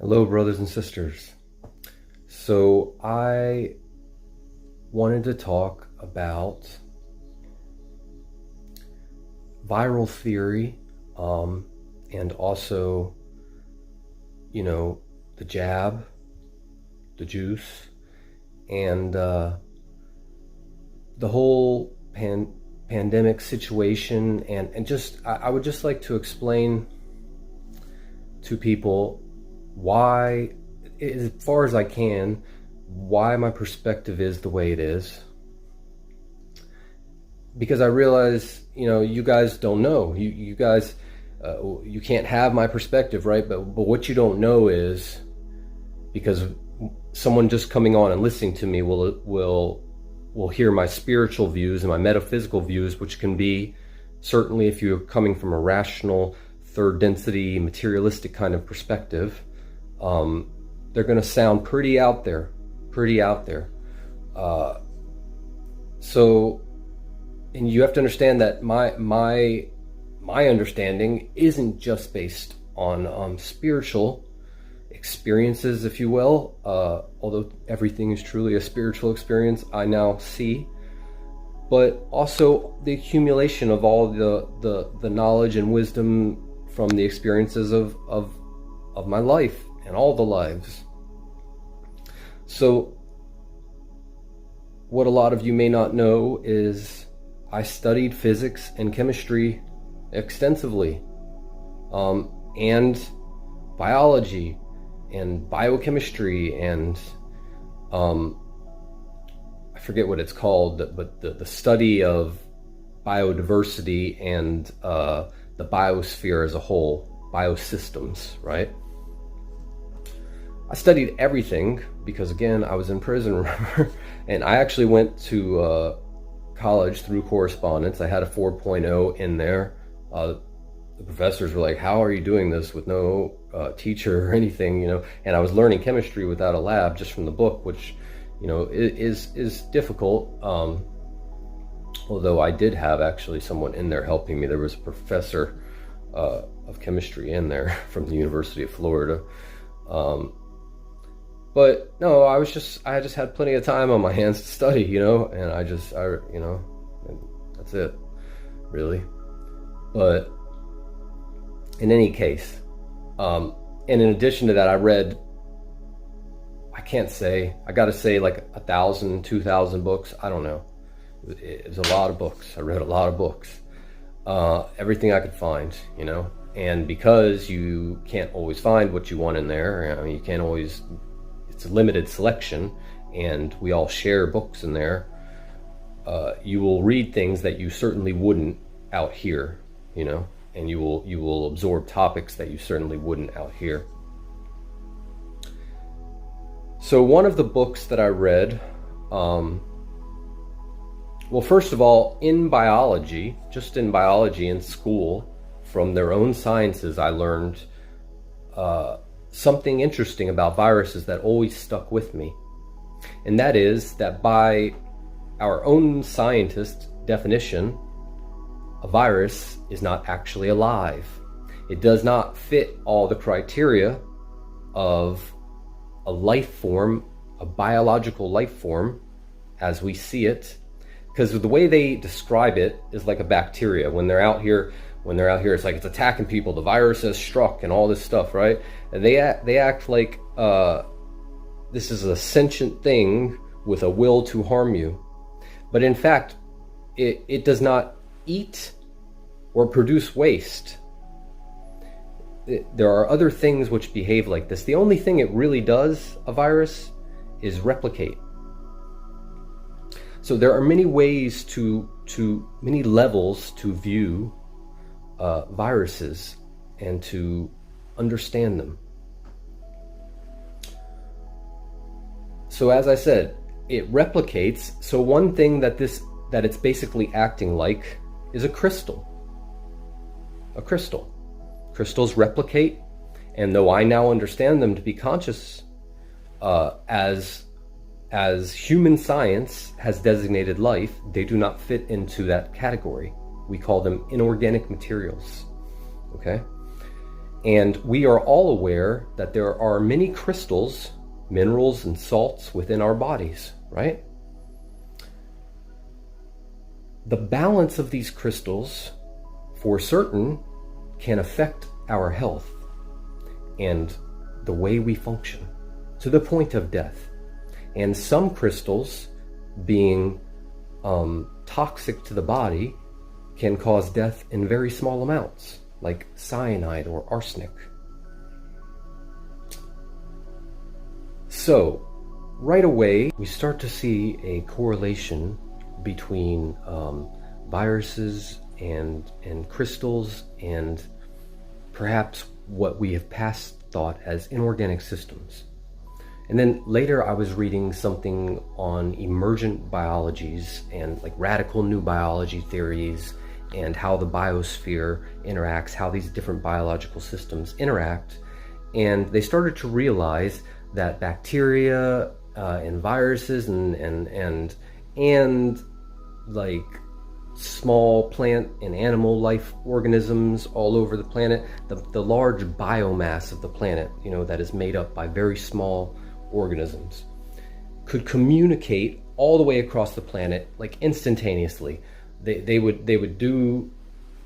Hello, brothers and sisters. So I wanted to talk about viral theory, and also, the jab, the juice, and the whole pandemic situation, and just I would just like to explain to people why, as far as I can, why my perspective is the way it is. Because I realize, you guys don't know. You guys, you can't have my perspective, right? But what you don't know is, because someone just coming on and listening to me will hear my spiritual views and my metaphysical views, which can be, certainly if you're coming from a rational, third density, materialistic kind of perspective, they're going to sound pretty out there. So, and you have to understand that my understanding isn't just based on spiritual experiences, if you will, although everything is truly a spiritual experience, I now see, but also the accumulation of all the knowledge and wisdom from the experiences of my life and all the lives. So what a lot of you may not know is I studied physics and chemistry extensively, and biology and biochemistry, and I forget what it's called, but the study of biodiversity and the biosphere as a whole, biosystems, right? I studied everything because, again, I was in prison, remember? And I actually went to college through correspondence. I had a 4.0 in there. The professors were like, how are you doing this with no teacher or anything, And I was learning chemistry without a lab, just from the book, which, is difficult. Although I did have actually someone in there helping me. There was a professor of chemistry in there from the University of Florida. But no, I just had plenty of time on my hands to study, and that's it, really. But in any case, and in addition to that, I read, I gotta say like 1,000, 2,000 books. I don't know. It was a lot of books. I read a lot of books, everything I could find, and because you can't always find what you want in there, you can't always, it's a limited selection, and we all share books in there, you will read things that you certainly wouldn't out here, and you will absorb topics that you certainly wouldn't out here. So one of the books that I read, well, first of all, in biology in school, from their own sciences, I learned something interesting about viruses that always stuck with me. And that is that by our own scientist definition, a virus is not actually alive. It does not fit all the criteria of a life form, a biological life form, as we see it. Because the way they describe it is like a bacteria. When they're out here, it's like it's attacking people. The virus has struck and all this stuff, right? And they act like this is a sentient thing with a will to harm you. But in fact, it does not eat or produce waste. There are other things which behave like this. The only thing it really does, a virus, is replicate. So there are many ways many levels to view viruses and to understand them. So as I said, it replicates. So one thing that it's basically acting like is a crystal. A crystal. Crystals replicate, and though I now understand them to be conscious, as human science has designated life, they do not fit into that category. We call them inorganic materials. Okay? And we are all aware that there are many crystals, minerals, and salts within our bodies, right? The balance of these crystals, for certain, can affect our health and the way we function to the point of death. And some crystals, being toxic to the body, can cause death in very small amounts, like cyanide or arsenic. So, right away, we start to see a correlation between viruses and crystals and perhaps what we have past thought as inorganic systems. And then later I was reading something on emergent biologies and like radical new biology theories and how the biosphere interacts, how these different biological systems interact. And they started to realize that bacteria and viruses and like small plant and animal life organisms all over the planet, the large biomass of the planet, that is made up by very small organisms, could communicate all the way across the planet, like instantaneously. They would do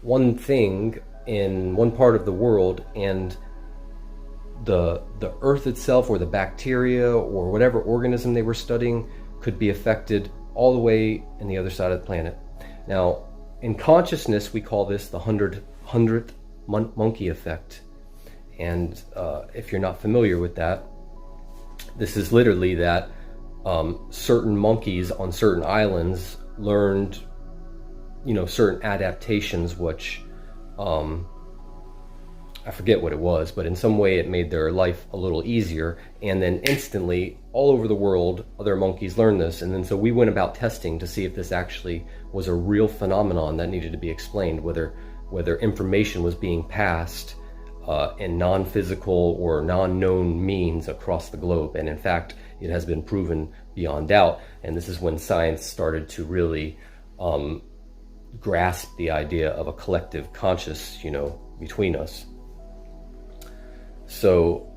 one thing in one part of the world, and the earth itself or the bacteria or whatever organism they were studying could be affected all the way in the other side of the planet. Now, in consciousness, we call this the 100th monkey effect. And if you're not familiar with that, this is literally that certain monkeys on certain islands learned, certain adaptations, which I forget what it was, but in some way it made their life a little easier. And then instantly, all over the world, other monkeys learned this. And then so we went about testing to see if this actually was a real phenomenon that needed to be explained, whether information was being passed in non-physical or non-known means across the globe. And in fact, it has been proven beyond doubt. And this is when science started to really grasp the idea of a collective conscious, between us. So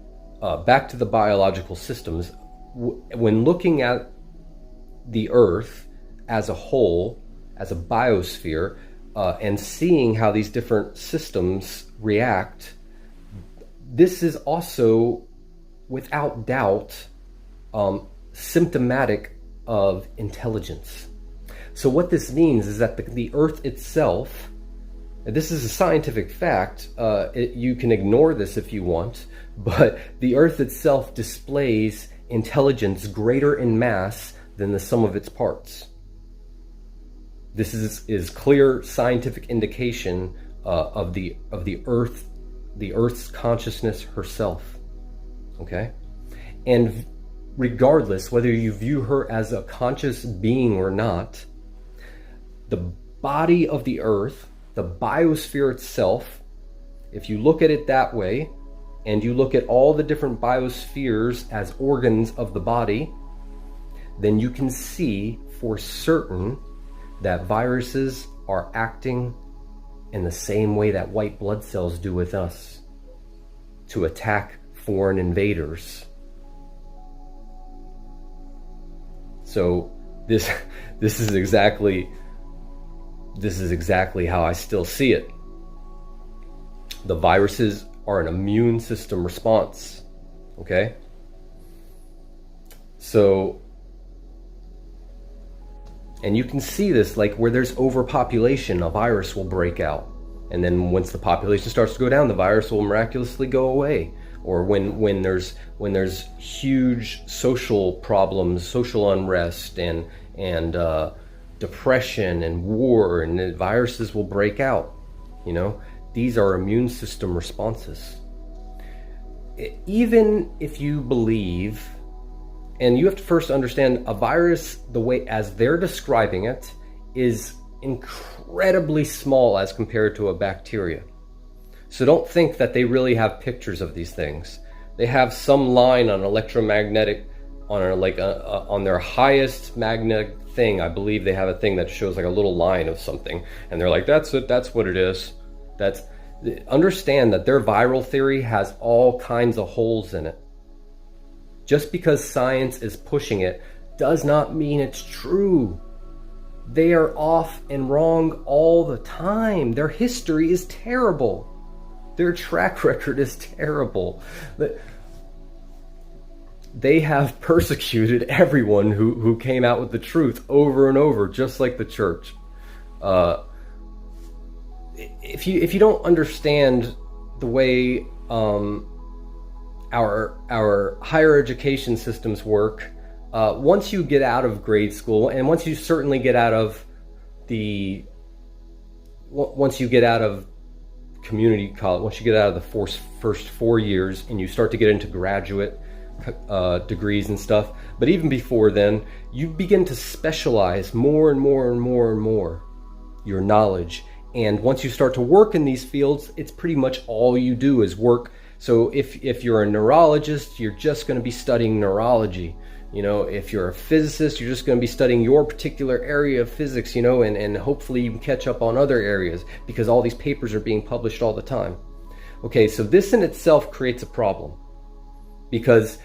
back to the biological systems, when looking at the Earth as a whole, as a biosphere, and seeing how these different systems react, this is also, without doubt, symptomatic of intelligence. So what this means is that the Earth itself, this is a scientific fact, you can ignore this if you want, but the Earth itself displays intelligence greater in mass than the sum of its parts. This is clear scientific indication of the Earth's consciousness herself. Okay? And regardless whether you view her as a conscious being or not, the body of the Earth, the biosphere itself, if you look at it that way, and you look at all the different biospheres as organs of the body, then you can see for certain that viruses are acting in the same way that white blood cells do with us, to attack foreign invaders. So this is exactly how I still see it. The viruses are an immune system response, okay? So, and you can see this, like where there's overpopulation, a virus will break out. And then once the population starts to go down, the virus will miraculously go away. Or when there's huge social problems, social unrest and depression and war, and the viruses will break out. These are immune system responses. Even if you believe, and you have to first understand, a virus, the way as they're describing it, is incredibly small as compared to a bacteria. So don't think that they really have pictures of these things. They have some line on electromagnetic, on their highest magnetic thing. I believe they have a thing that shows like a little line of something, and they're like, that's it, that's what it is. Understand that their viral theory has all kinds of holes in it. Just because science is pushing it does not mean it's true. They are off and wrong all the time. Their history is terrible. Their track record is terrible. They have persecuted everyone who came out with the truth over and over, just like the church. If you don't understand the way our higher education systems work, once you get out of grade school, and once you certainly get out of community college, once you get out of the first 4 years and you start to get into graduate degrees and stuff, but even before then, you begin to specialize more and more and more and more your knowledge. And once you start to work in these fields, it's pretty much all you do is work. So if you're a neurologist, you're just going to be studying neurology. If you're a physicist, you're just going to be studying your particular area of physics, and hopefully you can catch up on other areas because all these papers are being published all the time. Okay, so this in itself creates a problem because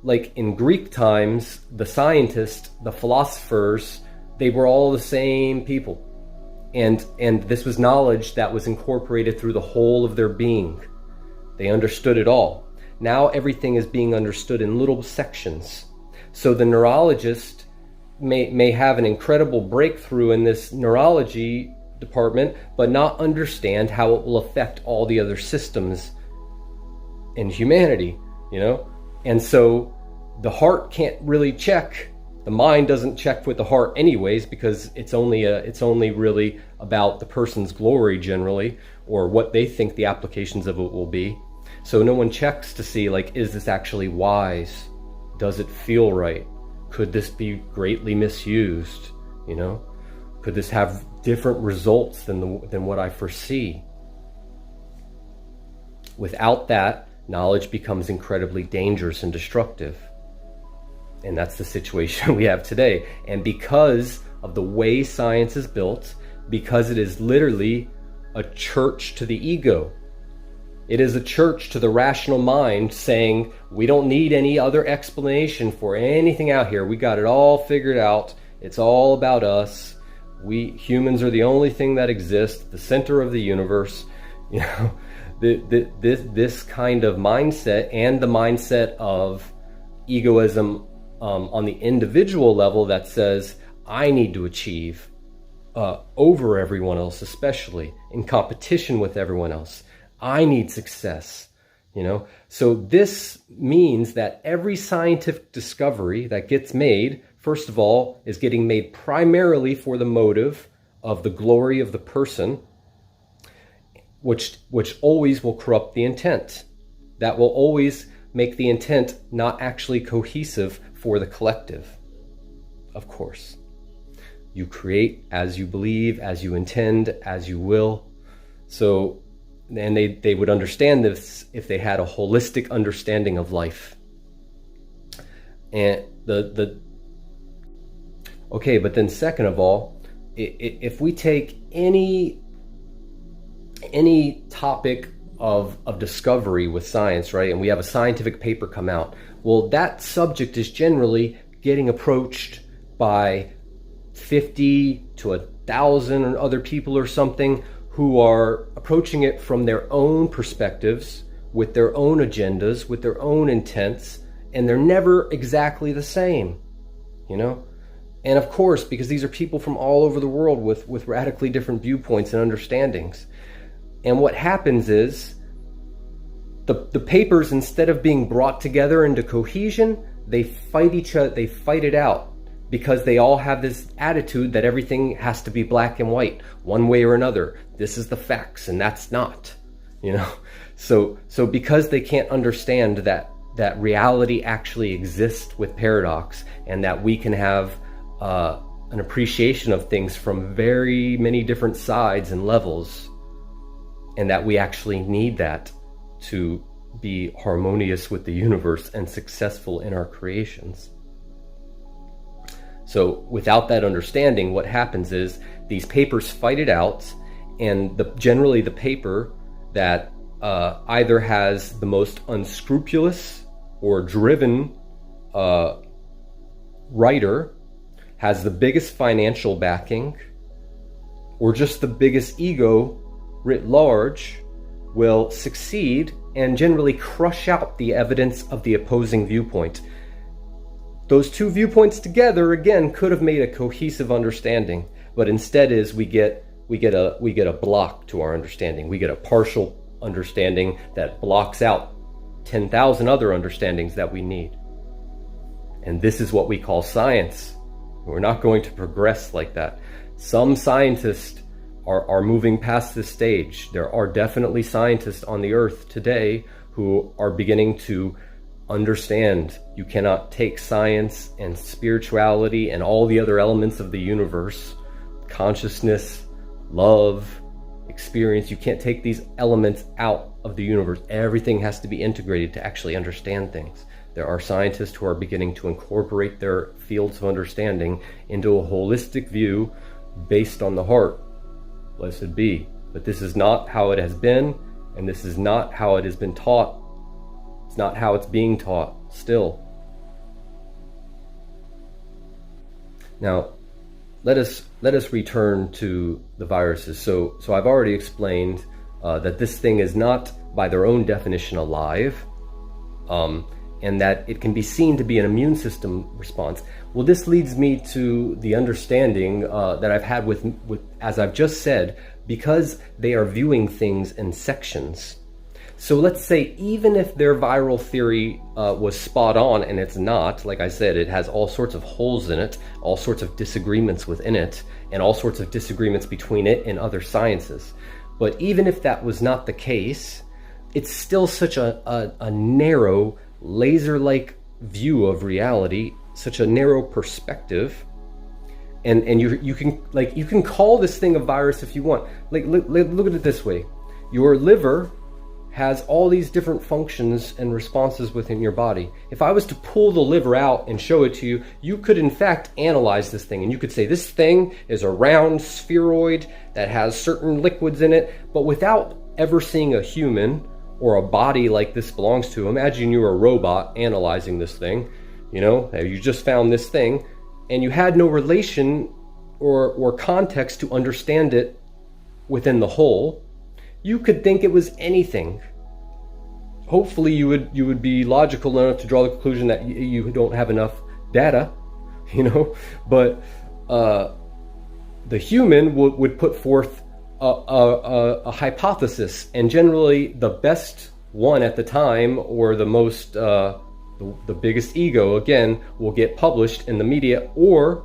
like in Greek times, the scientists, the philosophers, they were all the same people. And this was knowledge that was incorporated through the whole of their being. They understood it all. Now everything is being understood in little sections. So the neurologist may have an incredible breakthrough in this neurology department, but not understand how it will affect all the other systems in humanity, And so the heart can't really check. The mind doesn't check with the heart anyways, because it's only really about the person's glory generally, or what they think the applications of it will be. So no one checks to see, like, is this actually wise? Does it feel right? Could this be greatly misused? Could this have different results than what I foresee? Without that, knowledge becomes incredibly dangerous and destructive. And that's the situation we have today. And because of the way science is built, because it is literally a church to the ego. It is a church to the rational mind saying, we don't need any other explanation for anything out here. We got it all figured out. It's all about us. We humans are the only thing that exists, the center of the universe. This kind of mindset, and the mindset of egoism on the individual level that says, I need to achieve over everyone else, especially in competition with everyone else. I need success, So this means that every scientific discovery that gets made, first of all, is getting made primarily for the motive of the glory of the person, which always will corrupt the intent. That will always make the intent not actually cohesive for the collective. Of course, you create as you believe, as you intend, as you will. So, and they would understand this if they had a holistic understanding of life. And okay, but then second of all, if we take any topic of discovery with science, right, and we have a scientific paper come out, well, that subject is generally getting approached by 50 to 1,000 other people or something who are approaching it from their own perspectives, with their own agendas, with their own intents, and they're never exactly the same, And of course, because these are people from all over the world with radically different viewpoints and understandings. And what happens is the papers, instead of being brought together into cohesion, they fight each other, they fight it out, because they all have this attitude that everything has to be black and white, one way or another. This is the facts and that's not, So because they can't understand that reality actually exists with paradox, and that we can have an appreciation of things from very many different sides and levels, and that we actually need that to be harmonious with the universe and successful in our creations. So without that understanding, what happens is these papers fight it out, and generally the paper that either has the most unscrupulous or driven writer, has the biggest financial backing, or just the biggest ego writ large, will succeed and generally crush out the evidence of the opposing viewpoint. Those two viewpoints together, again, could have made a cohesive understanding, but instead we get a block to our understanding. We get a partial understanding that blocks out 10,000 other understandings that we need. And this is what we call science. We're not going to progress like that. Some scientists are moving past this stage. There are definitely scientists on the earth today who are beginning to understand you cannot take science and spirituality and all the other elements of the universe, consciousness, love, experience. You can't take these elements out of the universe. Everything has to be integrated to actually understand things. There are scientists who are beginning to incorporate their fields of understanding into a holistic view based on the heart. Blessed be. But this is not how it has been, and this is not how it has been taught. It's not how it's being taught still. Now, let us return to the viruses. So I've already explained that this thing is not, by their own definition, alive, and that it can be seen to be an immune system response. Well, this leads me to the understanding that I've had with, as I've just said, because they are viewing things in sections. So let's say even if their viral theory was spot on, and it's not, like I said, it has all sorts of holes in it, all sorts of disagreements within it, and all sorts of disagreements between it and other sciences. But even if that was not the case, it's still such a narrow, laser-like view of reality, such a narrow perspective. And you can call this thing a virus if you want. Like look at it this way. Your liver has all these different functions and responses within your body. If I was to pull the liver out and show it to you, you could in fact analyze this thing, and you could say this thing is a round spheroid that has certain liquids in it, but without ever seeing a human or a body like this belongs to. Imagine you're a robot analyzing this thing, you just found this thing, and you had no relation or context to understand it within the whole. You could think it was anything. Hopefully you would be logical enough to draw the conclusion that you don't have enough data, but the human would put forth a hypothesis, and generally the best one at the time, or the most the biggest ego, again, will get published in the media, or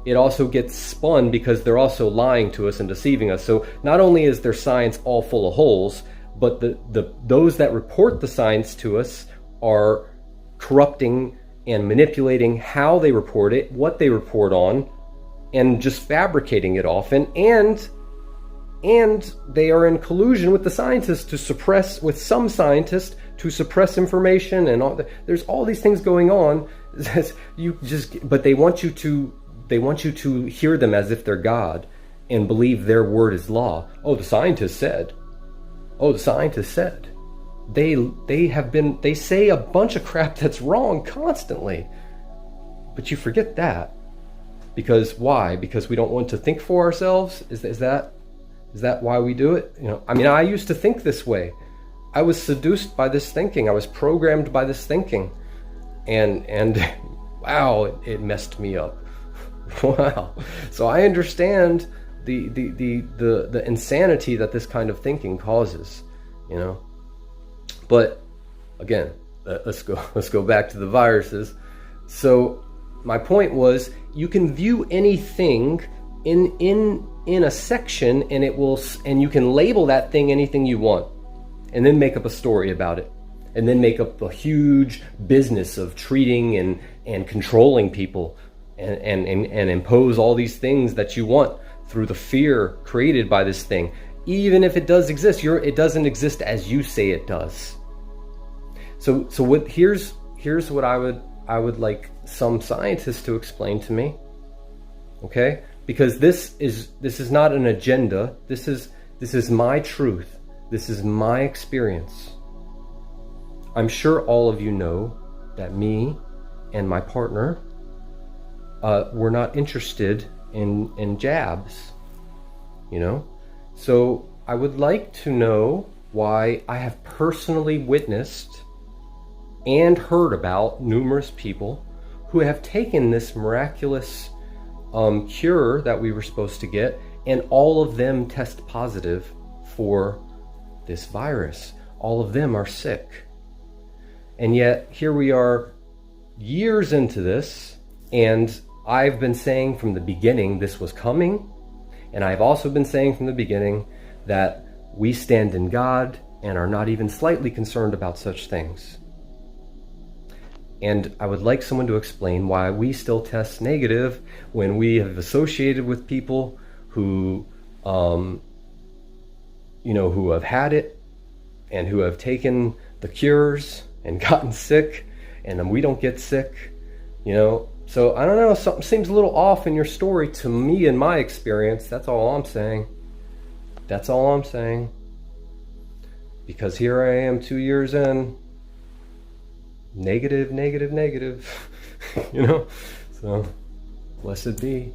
it also gets spun because they're also lying to us and deceiving us. So not only is their science all full of holes, but those that report the science to us are corrupting and manipulating how they report it, what they report on, and just fabricating it often. And they are in collusion with the scientists to suppress, with some scientists to suppress information, and there's all these things going on. But they want you to hear them as if they're God and believe their word is law. Oh, the scientist said. Oh, the scientist said. They say a bunch of crap that's wrong constantly. But you forget that. Because why? Because we don't want to think for ourselves? Is that why we do it? I used to think this way. I was seduced by this thinking. I was programmed by this thinking. And wow, it messed me up. Wow. So I understand the insanity that this kind of thinking causes, But again, let's go back to the viruses. So my point was, you can view anything in a section, and you can label that thing anything you want, and then make up a story about it, and then make up a huge business of treating and controlling people, and impose all these things that you want through the fear created by this thing. Even if it does exist, it doesn't exist as you say it does. So here's what I would like some scientists to explain to me. Okay, Because this is not an agenda. This is my truth. This is my experience. I'm sure all of you know that me and my partner, we're not interested in jabs, you know? So I would like to know why I have personally witnessed and heard about numerous people who have taken this miraculous cure that we were supposed to get, and all of them test positive for this virus. All of them are sick. And yet here we are years into this, and I've been saying from the beginning this was coming, and I've also been saying from the beginning that we stand in God and are not even slightly concerned about such things. And I would like someone to explain why we still test negative when we have associated with people who, who have had it and who have taken the cures and gotten sick, and then we don't get sick, you know? So I don't know, something seems a little off in your story to me in my experience. That's all I'm saying. That's all I'm saying. Because here I am 2 years in, negative, you know? So, blessed be.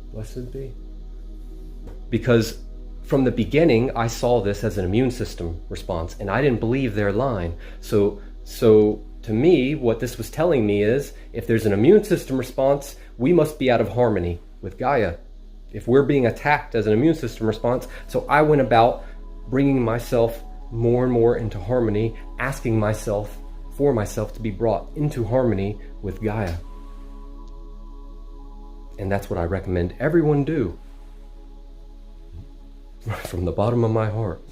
Because from the beginning, I saw this as an immune system response, and I didn't believe their line. So to me, what this was telling me is, if there's an immune system response, we must be out of harmony with Gaia. If we're being attacked as an immune system response, so I went about bringing myself more and more into harmony, asking myself for myself to be brought into harmony with Gaia. And that's what I recommend everyone do. From the bottom of my heart.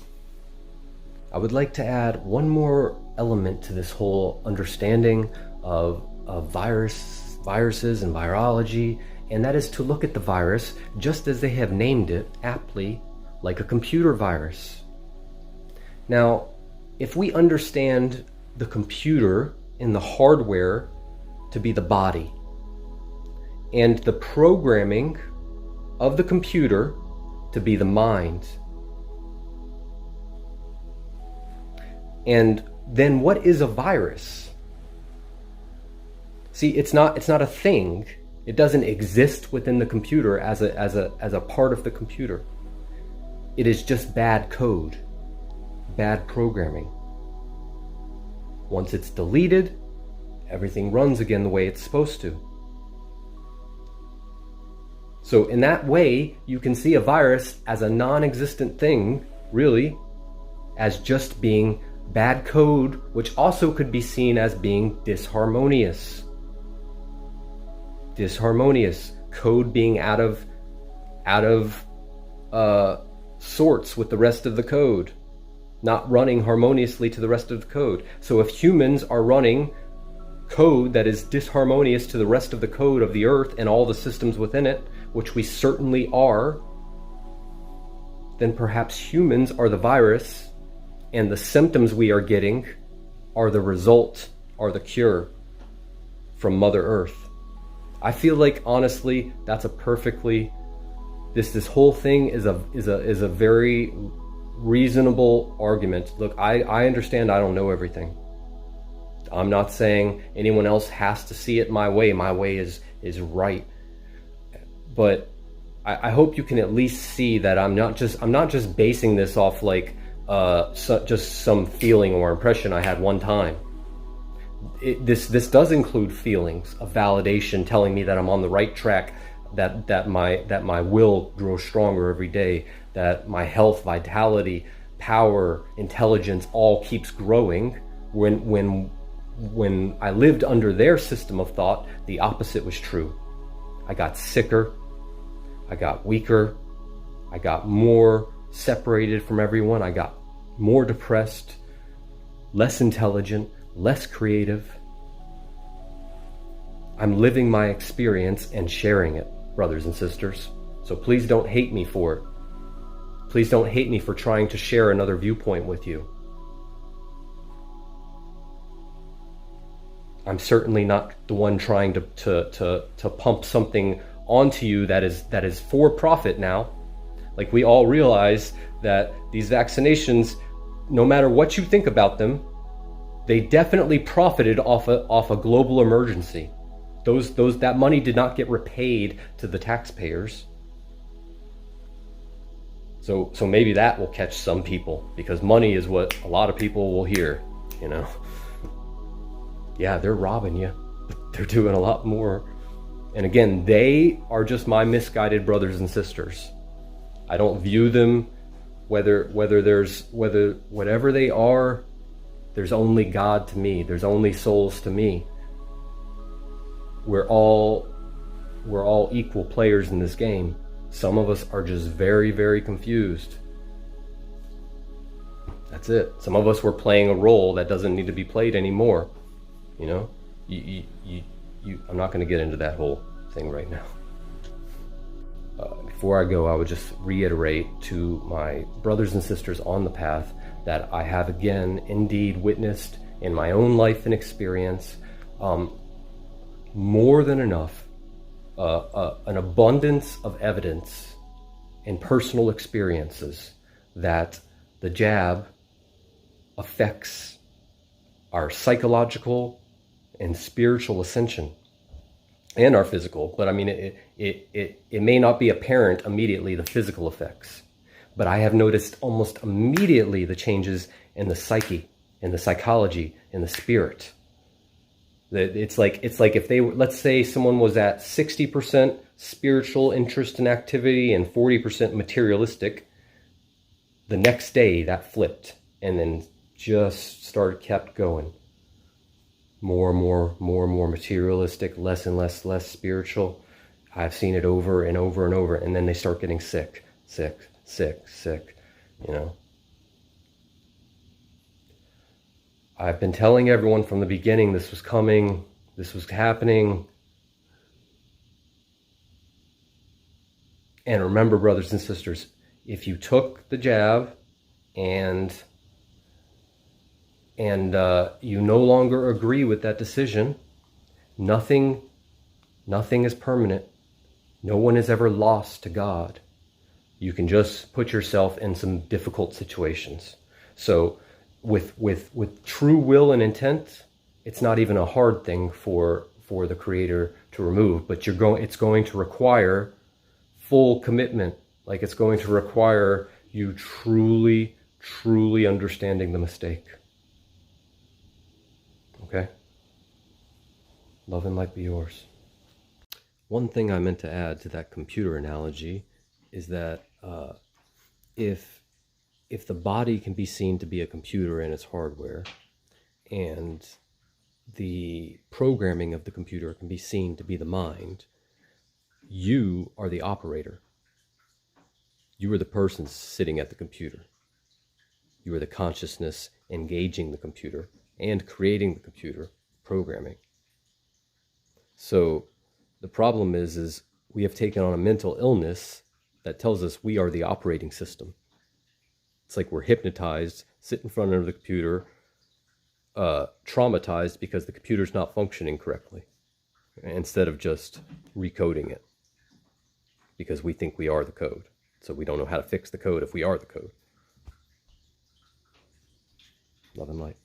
I would like to add one more element to this whole understanding of viruses and virology, and that is to look at the virus just as they have named it aptly, like a computer virus. Now, if we understand the computer and the hardware to be the body, and the programming of the computer to be the mind, and then what is a virus? See, it's not a thing. It doesn't exist within the computer as a part of the computer. It is just bad code, bad programming. Once it's deleted, everything runs again the way it's supposed to. So in that way, you can see a virus as a non-existent thing, really, as just being bad code, which also could be seen as being disharmonious. Disharmonious code being out of sorts with the rest of the code, not running harmoniously to the rest of the code. So if humans are running code that is disharmonious to the rest of the code of the earth and all the systems within it, which we certainly are, then perhaps humans are the virus, and the symptoms we are getting are the result, are the cure from Mother Earth. I feel like, honestly, that's a perfectly, this whole thing is a very reasonable argument. Look, I understand I don't know everything. I'm not saying anyone else has to see it my way. My way is right. But I hope you can at least see that I'm not just basing this off like just some feeling or impression I had one time. This does include feelings of validation telling me that I'm on the right track, that my will grows stronger every day, that my health, vitality, power, intelligence all keeps growing. When I lived under their system of thought, the opposite was true. I got sicker, I got weaker, I got more separated from everyone, I got more depressed, less intelligent, less creative. I'm living my experience and sharing it, brothers and sisters. So please don't hate me for it. Please don't hate me for trying to share another viewpoint with you. I'm certainly not the one trying to pump something onto you that is for profit now. Like, we all realize that these vaccinations, no matter what you think about them, they definitely profited off a global emergency. That money did not get repaid to the taxpayers. So maybe that will catch some people, because money is what a lot of people will hear, you know. Yeah, they're robbing you. They're doing a lot more. And again, they are just my misguided brothers and sisters. I don't view them, whatever they are, there's only God to me. There's only souls to me. We're all equal players in this game. Some of us are just very, very confused. That's it. Some of us were playing a role that doesn't need to be played anymore. You know, I'm not going to get into that whole thing right now. Before I go, I would just reiterate to my brothers and sisters on the path that I have again indeed witnessed in my own life and experience more than enough, an abundance of evidence and personal experiences that the jab affects our psychological and spiritual ascension and our physical. But I mean, it may not be apparent immediately, the physical effects, but I have noticed almost immediately the changes in the psyche, in the psychology, in the spirit. It's like if they, let's say someone was at 60% spiritual interest and activity and 40% materialistic, the next day that flipped and then just kept going. More and more materialistic, less and less spiritual. I've seen it over and over and over, and then they start getting sick, you know. I've been telling everyone from the beginning this was coming, this was happening. And remember, brothers and sisters, if you took the jab and you no longer agree with that decision, nothing is permanent. No one is ever lost to God. You can just put yourself in some difficult situations. So with true will and intent, it's not even a hard thing for the Creator to remove, but it's going to require full commitment. Like, it's going to require you truly understanding the mistake. Okay? Love and light be yours. One thing I meant to add to that computer analogy is that if the body can be seen to be a computer and its hardware, and the programming of the computer can be seen to be the mind, you are the operator. You are the person sitting at the computer. You are the consciousness engaging the computer and creating the computer, programming. So the problem is we have taken on a mental illness that tells us we are the operating system. It's like we're hypnotized, sit in front of the computer, traumatized because the computer's not functioning correctly, instead of just recoding it, because we think we are the code. So we don't know how to fix the code if we are the code. Love and light.